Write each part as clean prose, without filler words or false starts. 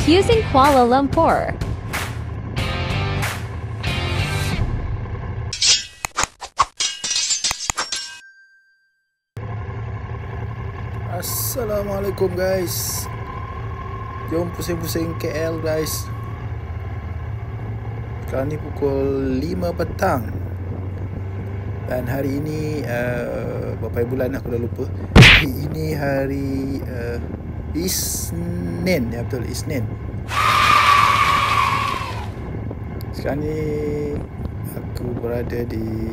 using Kuala Lumpur. Assalamualaikum guys. Jom pusing-pusing KL guys. Sekarang ni pukul 5 petang. Dan hari ini berapa bulan aku dah lupa. Ini hari Isnin. Ya betul, Isnin. Sekarang ni aku berada di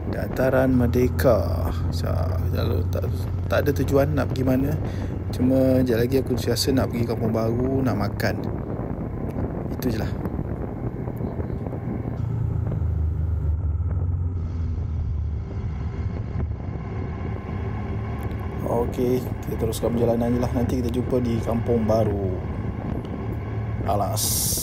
Dataran Merdeka. Tak ada tujuan nak pergi mana. Cuma sekejap lagi aku rasa nak pergi Kampung Baru, nak makan. Itu je lah. Okey, kita teruskan perjalanan je lah. Nanti kita jumpa di Kampung Baru. Alas.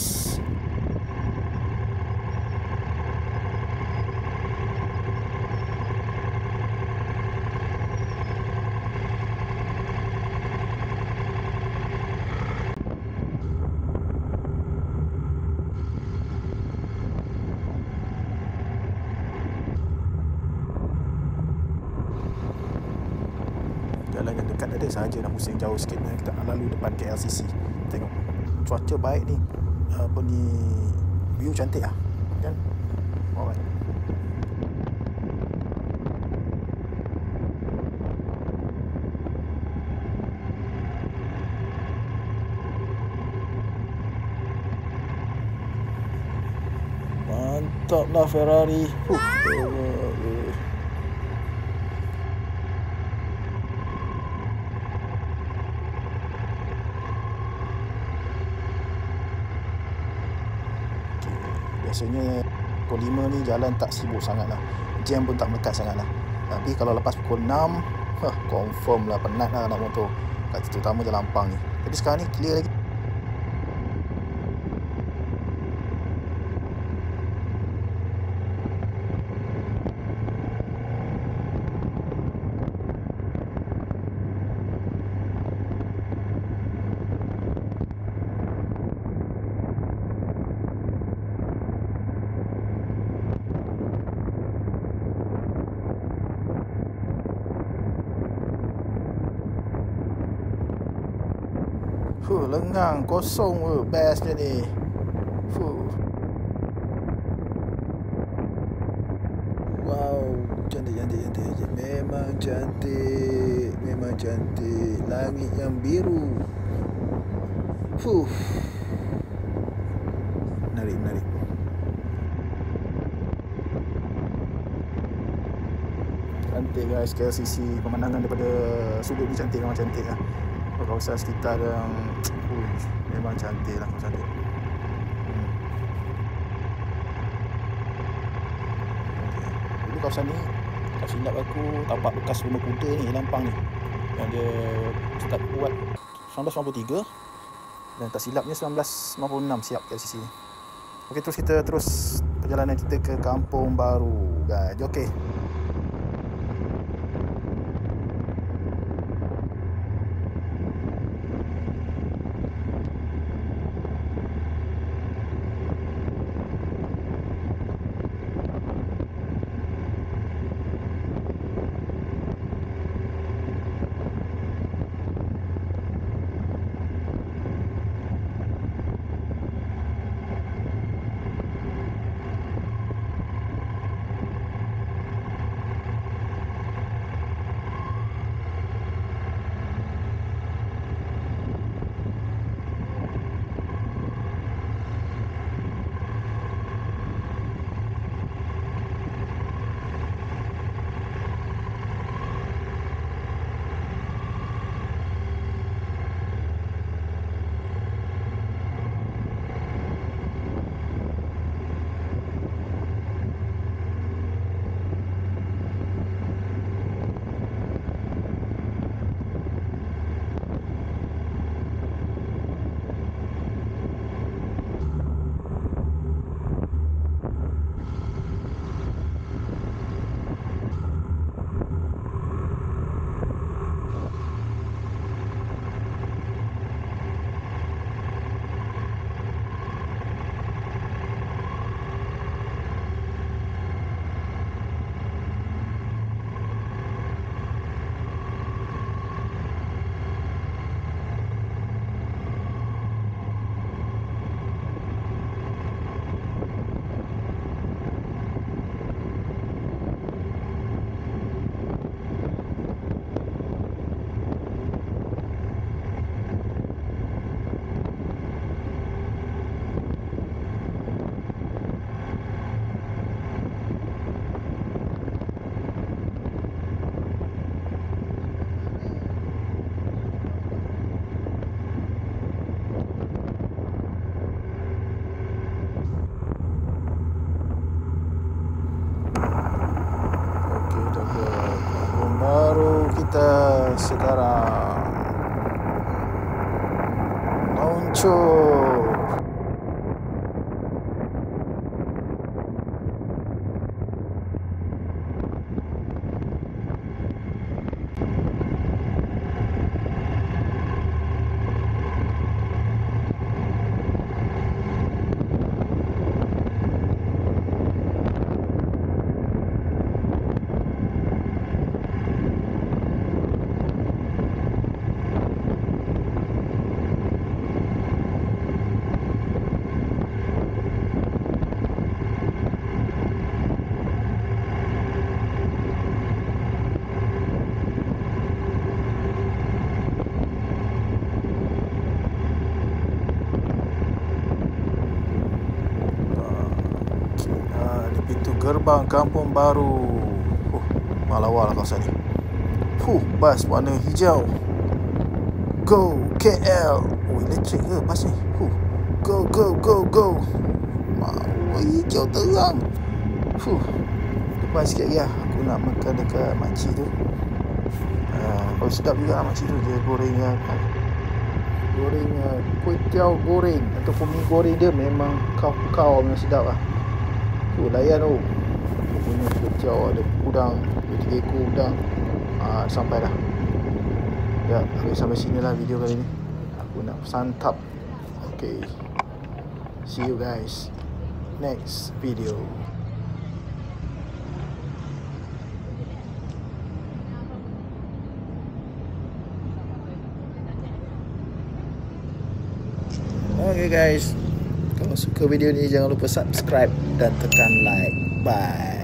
Jalan yang dekat ada sahaja, nak pusing jauh sikit. Kita nak lalu depan KLCC. Tengok cuaca baik ni, apa ni, view cantik lah kan. Alright. Mantap lah Ferrari. Biasanya pukul 5 ni jalan tak sibuk sangat lah. Jam pun tak melekat sangat lah. Tapi kalau lepas pukul 6, confirm lah penat lah nak motor. Terutama Jalan Ampang ni. Tapi sekarang ni clear lagi. Lengang, kosong ke, bestnya ni. Wow, cantik. Memang cantik. Langit yang biru. Menarik. Cantik guys, KLCC. Pemandangan daripada sudut ni cantik, memang cantik lah. Kawasan sekitar yang memang cantik lah, cantik. Dulu kawasan ni, tak silap aku, tapak bekas rumah kuda ni, Lampang ni, yang dia start buat 1993 dan tak silapnya 1996 siap KLCC. Okey, kita terus perjalanan kita ke Kampung Baru guys. Okey. sekarang. Luncur. Pintu gerbang Kampung Baru. Malawal lah kawasan ni. Bas warna hijau. Go KL. Elektrik ke bas ni? Go go go go. Hijau terang. Depan sikit lagi lah. Aku nak makan dekat makcik tu. Sedap juga makcik tu. Dia goreng kuih tiaw goreng ataupun mi goreng dia memang kau memang sedap lah. Layan tu. Punya kecau ada udang, 3 ekor udang. Sampai dah. Ya, sampai sini lah video kali ni. Aku nak santap. Okay. See you guys next video. Okay guys, kalau suka video ni jangan lupa subscribe dan tekan like. Bye.